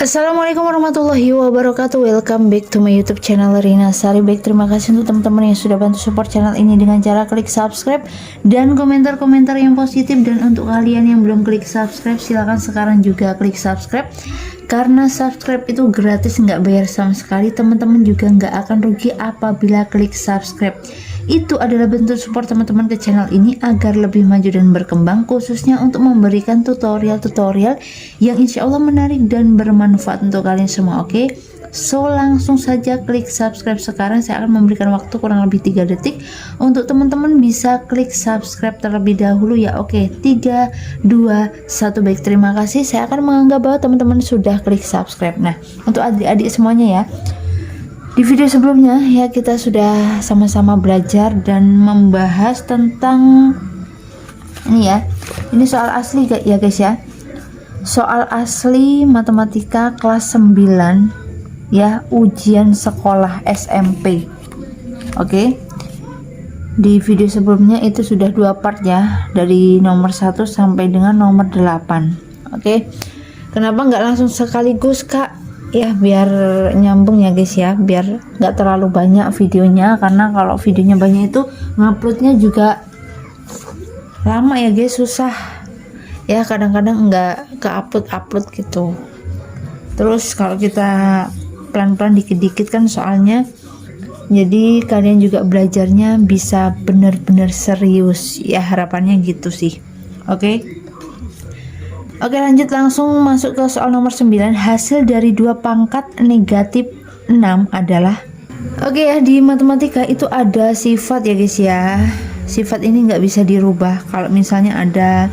Assalamualaikum warahmatullahi wabarakatuh. Welcome back to my YouTube channel Rina Sari. Baik, terima kasih untuk teman-teman yang sudah bantu support channel ini dengan cara klik subscribe dan komentar-komentar yang positif. Dan untuk kalian yang belum klik subscribe, silahkan sekarang juga klik subscribe, karena subscribe itu gratis, nggak bayar sama sekali. Teman-teman juga nggak akan rugi apabila klik subscribe. Itu adalah bentuk support teman-teman ke channel ini agar lebih maju dan berkembang, khususnya untuk memberikan tutorial-tutorial yang insya Allah menarik dan bermanfaat untuk kalian semua. Oke, so langsung saja klik subscribe sekarang. Saya akan memberikan waktu kurang lebih 3 detik untuk teman-teman bisa klik subscribe terlebih dahulu ya. Oke, 3, 2, 1. Baik, terima kasih. Saya akan menganggap bahwa teman-teman sudah klik subscribe. Nah, untuk adik-adik semuanya ya, di video sebelumnya ya kita sudah sama-sama belajar dan membahas tentang ini ya. Ini soal asli ya guys ya. Soal asli matematika kelas 9 ya, ujian sekolah SMP. Oke. Di video sebelumnya itu sudah 2 part ya, dari nomor 1 sampai dengan nomor 8. Oke. Kenapa nggak langsung sekaligus, Kak? Ya biar nyambung ya guys ya, biar nggak terlalu banyak videonya, karena kalau videonya banyak itu nguploadnya juga lama ya guys, susah ya, kadang-kadang nggak ke upload gitu. Terus kalau kita pelan-pelan dikit-dikit kan soalnya, jadi kalian juga belajarnya bisa benar-benar serius ya, harapannya gitu sih. Oke, lanjut langsung masuk ke soal nomor 9. Hasil dari 2 pangkat negatif 6 adalah. Oke ya, di matematika itu ada sifat ya guys ya. Sifat ini nggak bisa dirubah. Kalau misalnya ada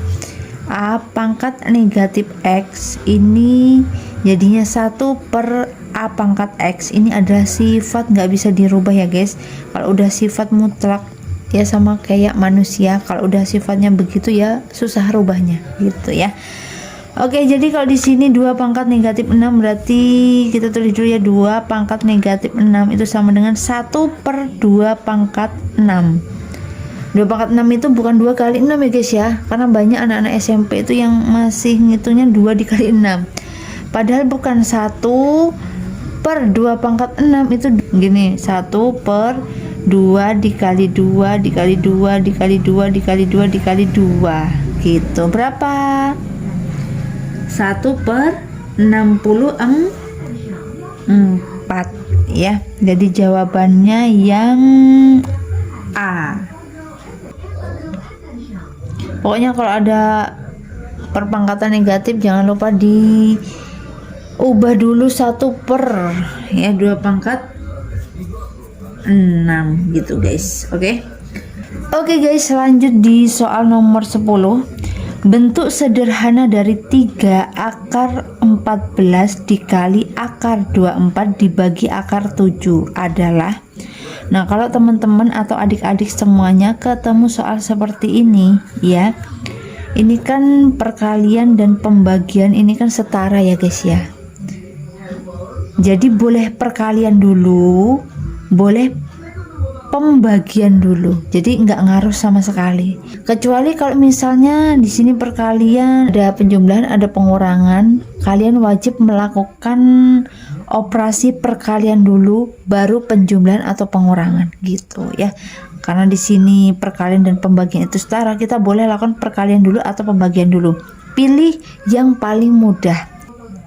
A pangkat negatif X, ini jadinya 1 per A pangkat X. Ini adalah sifat, nggak bisa dirubah ya guys. Kalau udah sifat mutlak ya, sama kayak manusia, kalau udah sifatnya begitu ya susah rubahnya gitu ya. Oke, jadi kalau di sini 2 pangkat negatif 6, berarti kita tulis dulu ya, 2 pangkat negatif 6 itu sama dengan 1 per 2 pangkat 6. 2 pangkat 6 itu bukan 2 kali 6 ya guys ya, karena banyak anak-anak SMP itu yang masih ngitungnya 2 dikali 6. Padahal bukan 1 per 2 pangkat 6 itu gini, 1 per 2 dikali 2 dikali 2 dikali 2 dikali 2 dikali 2 gitu. Berapa? 1 per 64 ya. Jadi jawabannya yang A. Pokoknya kalau ada perpangkatan negatif jangan lupa diubah dulu 1 per ya 2 pangkat 6 gitu guys. Oke guys, lanjut di soal nomor 10. Bentuk sederhana dari 3 akar 14 dikali akar 24 dibagi akar 7 adalah. Nah, kalau teman-teman atau adik-adik semuanya ketemu soal seperti ini ya, ini kan perkalian dan pembagian ini kan setara ya guys ya. Jadi boleh perkalian dulu, boleh pembagian dulu, jadi nggak ngaruh sama sekali. Kecuali kalau misalnya di sini perkalian ada penjumlahan ada pengurangan, kalian wajib melakukan operasi perkalian dulu baru penjumlahan atau pengurangan gitu ya. Karena di sini perkalian dan pembagian itu setara, kita boleh lakukan perkalian dulu atau pembagian dulu. Pilih yang paling mudah.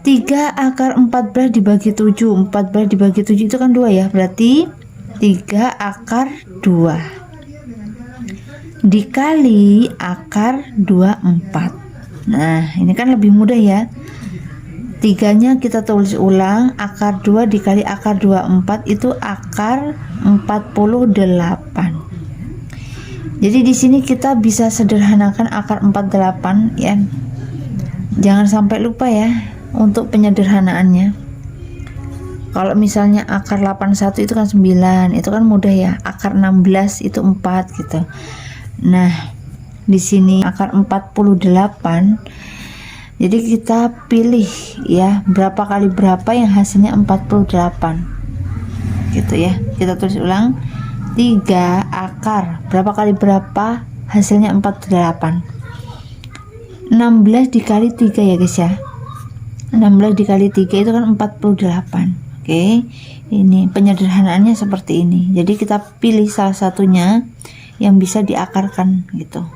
3 akar 14 dibagi 7, 14 dibagi 7 itu kan 2 ya, berarti 3 akar 2 dikali akar 24. Nah, ini kan lebih mudah ya. 3-nya kita tulis ulang, akar 2 dikali akar 24 itu akar 48. Jadi di sini kita bisa sederhanakan akar 48 ya. Jangan sampai lupa ya untuk penyederhanaannya. Kalau misalnya akar 81 itu kan 9, itu kan mudah ya. Akar 16 itu 4 gitu. Nah, di sini akar 48. Jadi kita pilih ya berapa kali berapa yang hasilnya 48. Gitu ya. Kita tulis ulang. 3 akar berapa kali berapa hasilnya 48. 16 dikali 3 ya guys ya. 16 dikali 3 itu kan 48. Oke, ini penyederhanaannya seperti ini. Jadi kita pilih salah satunya yang bisa diakarkan gitu.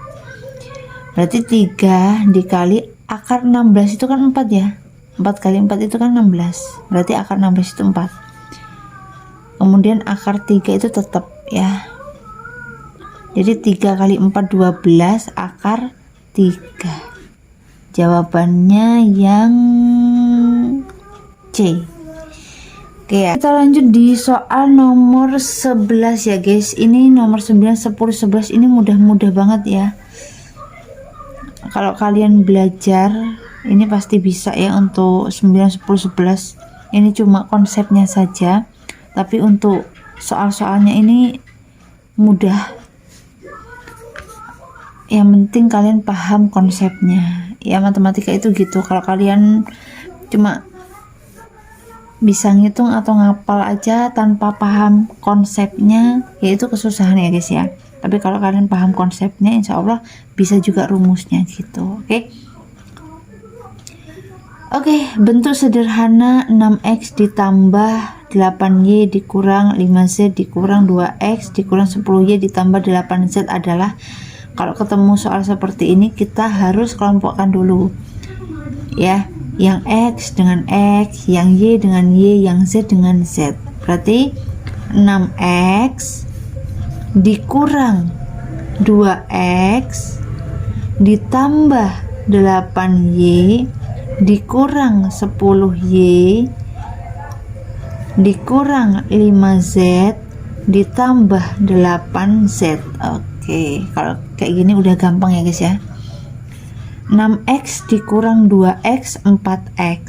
Berarti 3 dikali akar 16 itu kan 4 ya. 4 kali 4 itu kan 16. Berarti akar 16 itu 4. Kemudian akar 3 itu tetap ya. Jadi 3 kali 4 12 akar 3. Jawabannya yang C. Oke ya. Kita lanjut di soal nomor 11 ya guys. Ini nomor 9, 10, 11 ini mudah-mudah banget ya. Kalau kalian belajar ini pasti bisa ya untuk 9, 10, 11. Ini cuma konsepnya saja. Tapi untuk soal-soalnya ini mudah. Yang penting kalian paham konsepnya. Ya matematika itu gitu. Kalau kalian cuma bisa ngitung atau ngapal aja tanpa paham konsepnya, ya itu kesusahan ya guys ya. Tapi kalau kalian paham konsepnya, insya Allah bisa juga rumusnya gitu. Oke, bentuk sederhana 6x ditambah 8y dikurang 5z dikurang 2x dikurang 10y ditambah 8z adalah, kalau ketemu soal seperti ini kita harus kelompokkan dulu ya, yang x dengan x, yang y dengan y, yang z dengan z. Berarti 6x dikurang 2x ditambah 8y dikurang 10y dikurang 5z ditambah 8z. Oke, kalau kayak gini udah gampang ya guys ya. 6x dikurang 2x 4x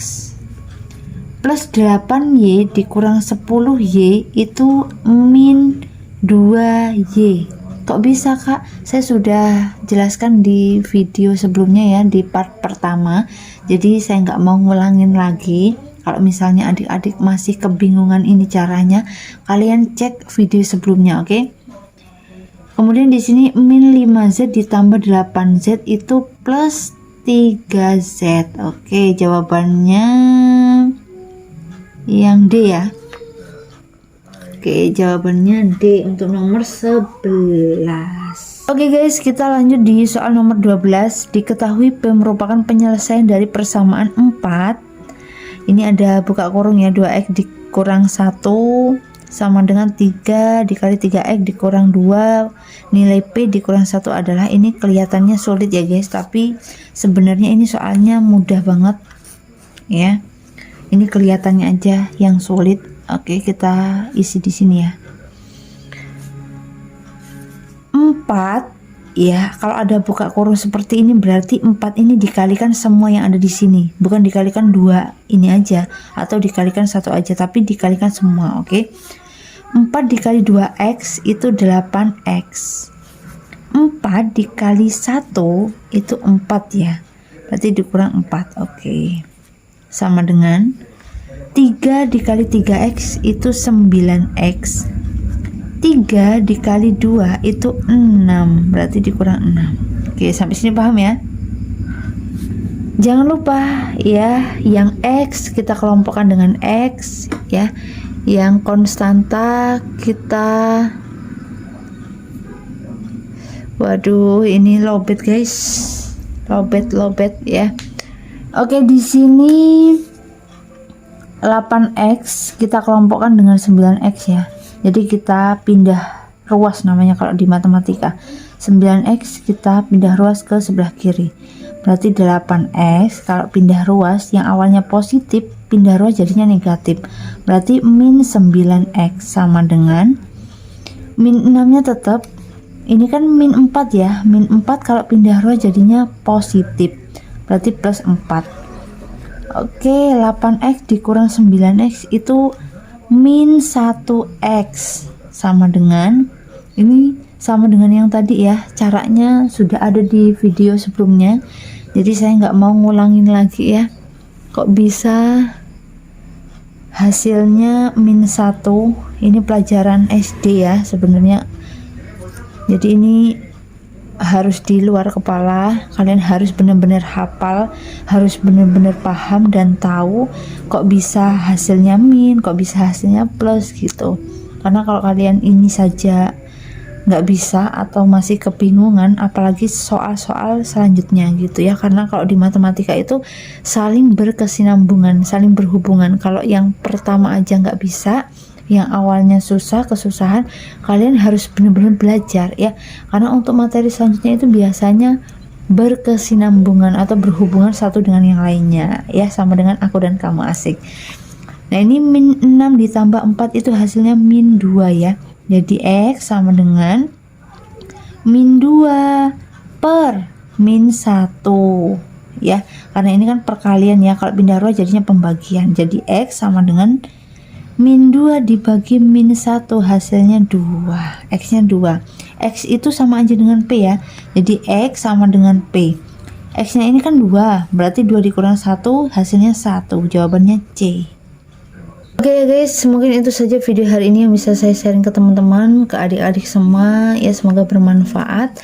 plus 8y dikurang 10y itu min 2y. Kok bisa kak? Saya sudah jelaskan di video sebelumnya ya, di part pertama. Jadi saya nggak mau ngulangin lagi. Kalau misalnya adik-adik masih kebingungan ini caranya, kalian cek video sebelumnya, oke? Kemudian di sini min 5z ditambah 8z itu plus 3z. Oke, jawabannya yang D ya. Oke, jawabannya D untuk nomor 11. Oke guys, kita lanjut di soal nomor 12. Diketahui P merupakan penyelesaian dari persamaan 4. Ini ada buka kurung ya, 2x dikurang 1 sama dengan 3 dikali 3x dikurang 2. Nilai P dikurang 1 adalah, ini kelihatannya sulit ya guys, tapi sebenarnya ini soalnya mudah banget ya. Ini kelihatannya aja yang sulit. Oke, kita isi di sini ya. 4 ya, kalau ada buka kurung seperti ini berarti 4 ini dikalikan semua yang ada di sini, bukan dikalikan 2 ini aja atau dikalikan 1 aja, tapi dikalikan semua. Oke. 4 dikali 2x itu 8x. 4 dikali 1 itu 4 ya. Berarti dikurang 4. Oke. Sama dengan 3 dikali 3x itu 9x. 3 dikali 2 itu 6. Berarti dikurang 6. Oke, sampai sini paham ya? Jangan lupa ya, yang x kita kelompokkan dengan x ya. Yang konstanta kita, waduh ini lobet guys, lobet ya. Oke, di sini 8x kita kelompokkan dengan 9x ya. Jadi kita pindah ruas namanya kalau di matematika. 9x kita pindah ruas ke sebelah kiri. Berarti 8x kalau pindah ruas yang awalnya positif pindah ruas jadinya negatif. Berarti min 9x sama dengan min 6-nya tetap. Ini kan min 4 ya. Min 4 kalau pindah ruas jadinya positif. Berarti plus 4. Oke, 8x dikurang 9x itu min 1x sama dengan, ini sama dengan yang tadi ya, caranya sudah ada di video sebelumnya, jadi saya nggak mau ngulangin lagi ya. Kok bisa hasilnya min 1? Ini pelajaran SD ya sebenarnya, jadi ini harus di luar kepala, kalian harus benar-benar hafal, harus benar-benar paham dan tahu kok bisa hasilnya min, kok bisa hasilnya plus gitu. Karena kalau kalian ini saja nggak bisa atau masih kebingungan, apalagi soal-soal selanjutnya gitu ya. Karena kalau di matematika itu saling berkesinambungan, saling berhubungan. Kalau yang pertama aja nggak bisa, yang awalnya susah, kesusahan, kalian harus benar-benar belajar ya. Karena untuk materi selanjutnya itu biasanya berkesinambungan atau berhubungan satu dengan yang lainnya ya, sama dengan aku dan kamu, asik. Nah ini min 6 ditambah 4 itu hasilnya min 2 ya. Jadi X sama dengan min 2 per min 1 ya. Karena ini kan perkalian ya, kalau pindah row jadinya pembagian. Jadi X sama dengan min 2 dibagi min 1 hasilnya 2. X nya 2. X itu sama aja dengan P ya. Jadi X sama dengan P. X nya ini kan 2, berarti 2 dikurang 1 hasilnya 1. Jawabannya C. Oke ya guys, mungkin itu saja video hari ini yang bisa saya sharing ke teman-teman, ke adik-adik semua ya. Semoga bermanfaat.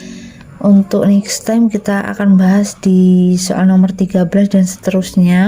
Untuk next time kita akan bahas di soal nomor 13 dan seterusnya.